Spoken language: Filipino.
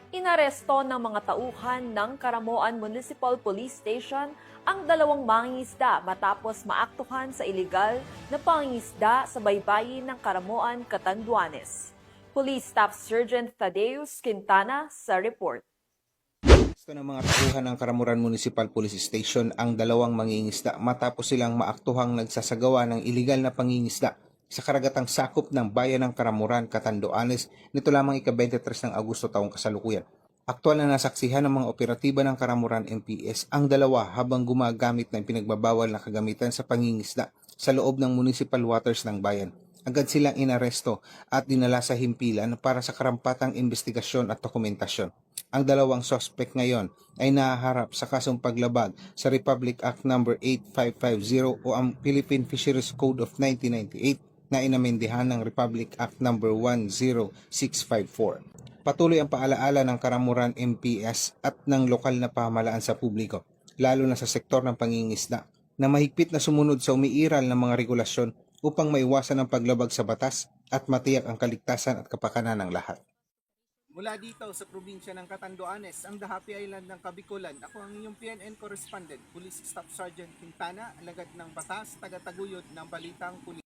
Inaresto ng mga tauhan ng Karamoan Municipal Police Station ang dalawang mangingisda matapos maaktuhan sa iligal na pangingisda sa baybayin ng Karamoan, Catanduanes. Police Staff Sergeant Thaddeus Quintana sa report. Gusto ng mga tauhan ng Karamuran Municipal Police Station ang dalawang mangingisda matapos silang maaktuhang nagsasagawa ng iligal na pangingisda sa karagatang sakop ng bayan ng Karamuran, Catanduanes nito lamang ika-23 ng Agosto taong kasalukuyan. Aktual na nasaksihan ng mga operatiba ng Karamuran MPS ang dalawa habang gumagamit ng pinagbabawal na kagamitan sa pangingisda sa loob ng municipal waters ng bayan. Agad silang inaresto at dinala sa himpilan para sa karampatang investigasyon at dokumentasyon. Ang dalawang suspect ngayon ay nahaharap sa kasong paglabag sa Republic Act No. 8550 o ang Philippine Fisheries Code of 1998 na inamendihan ng Republic Act No. 10654. Patuloy ang paalaala ng Karamuran MPS at ng lokal na pamahalaan sa publiko, lalo na sa sektor ng pangingisda, na mahigpit na sumunod sa umiiral ng mga regulasyon upang maiwasan ang paglabag sa batas at matiyak ang kaligtasan at kapakanan ng lahat. Mula dito sa probinsya ng Catanduanes, ang The Happy Island ng Kabikulan, ako ang inyong PNN correspondent, Police Staff Sergeant Quintana, alagad ng batas, taga-taguyod ng Balitang Pulis.